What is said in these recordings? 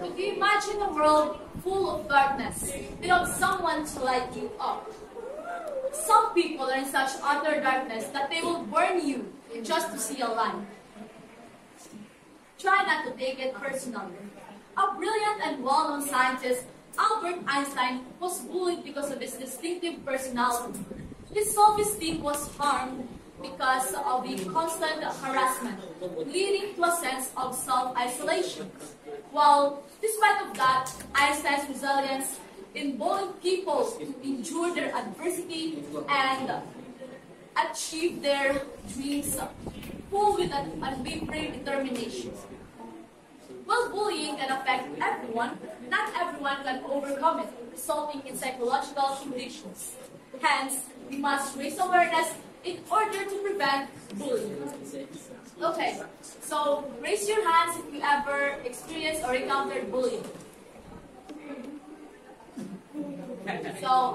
Could you imagine a world full of darkness without someone to light you up? Some people are in such utter darkness that they will burn you just to see a light. Try not to take it personally. A brilliant and well-known scientist, Albert Einstein, was bullied because of his distinctive personality. His self-esteem was harmed because of the constant harassment, leading to a sense of self-isolation. While, despite of that, Einstein's resilience emboldened people to endure their adversity and achieve their dreams full with an unwavering determination. While bullying can affect everyone, not everyone can overcome it, resulting in psychological conditions. Hence, we must raise awareness in order to prevent bullying. Okay, so raise your hands if you ever experienced or encountered bullying. So,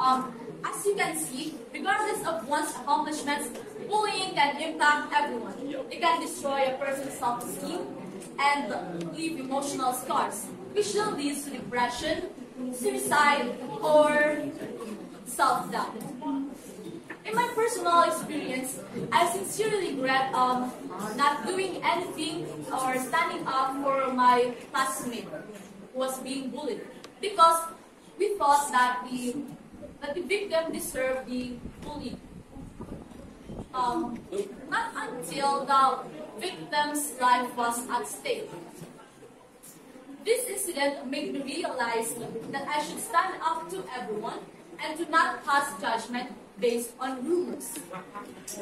as you can see, regardless of one's accomplishments, bullying can impact everyone. It can destroy a person's self-esteem and leave emotional scars, which then leads to depression, suicide, or self-doubt. In my personal experience, I sincerely regret not doing anything or standing up for my classmate who was being bullied, because we thought that the victim deserved the bullying. Not until the victim's life was at stake. This incident made me realize that I should stand up to everyone and to not pass judgment based on rumors.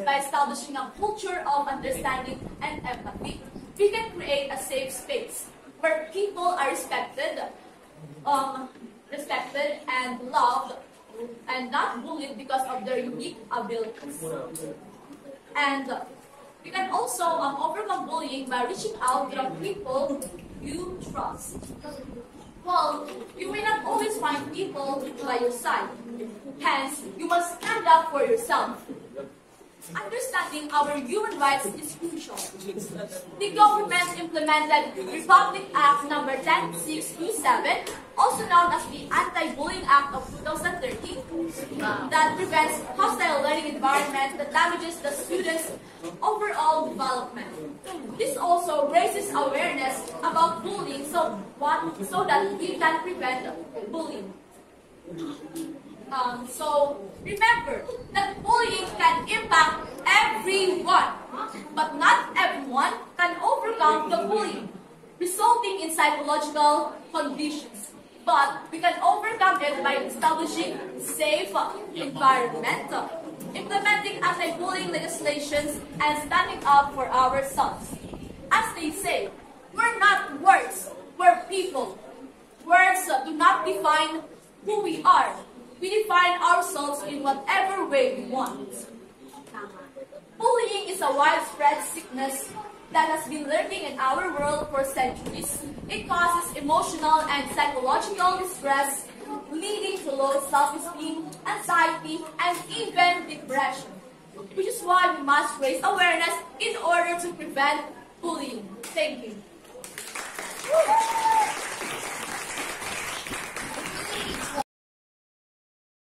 By establishing a culture of understanding and empathy, we can create a safe space where people are respected and loved, and not bullied because of their unique abilities. And you can also overcome bullying by reaching out to the people you trust. Well, you may not always find people by your side. Hence, you must stand up for yourself. Understanding our human rights is crucial. The government implemented Republic Act No. 10627, also known as the Anti-Bullying Act of 2013, that prevents hostile learning environment that damages the students' overall development. This also raises awareness about bullying so that we can prevent bullying. So remember that bullying can impact everyone, but not everyone can overcome the bullying, resulting in psychological conditions. But we can overcome it by establishing safe environment, implementing anti-bullying legislations, and standing up for ourselves. As they say, we're not words, we're people. Words do not define who we are. We define ourselves in whatever way we want. Bullying is a widespread sickness that has been lurking in our world for centuries. It causes emotional and psychological distress, leading to low self-esteem, anxiety, and even depression. Which is why we must raise awareness in order to prevent bullying. Thank you.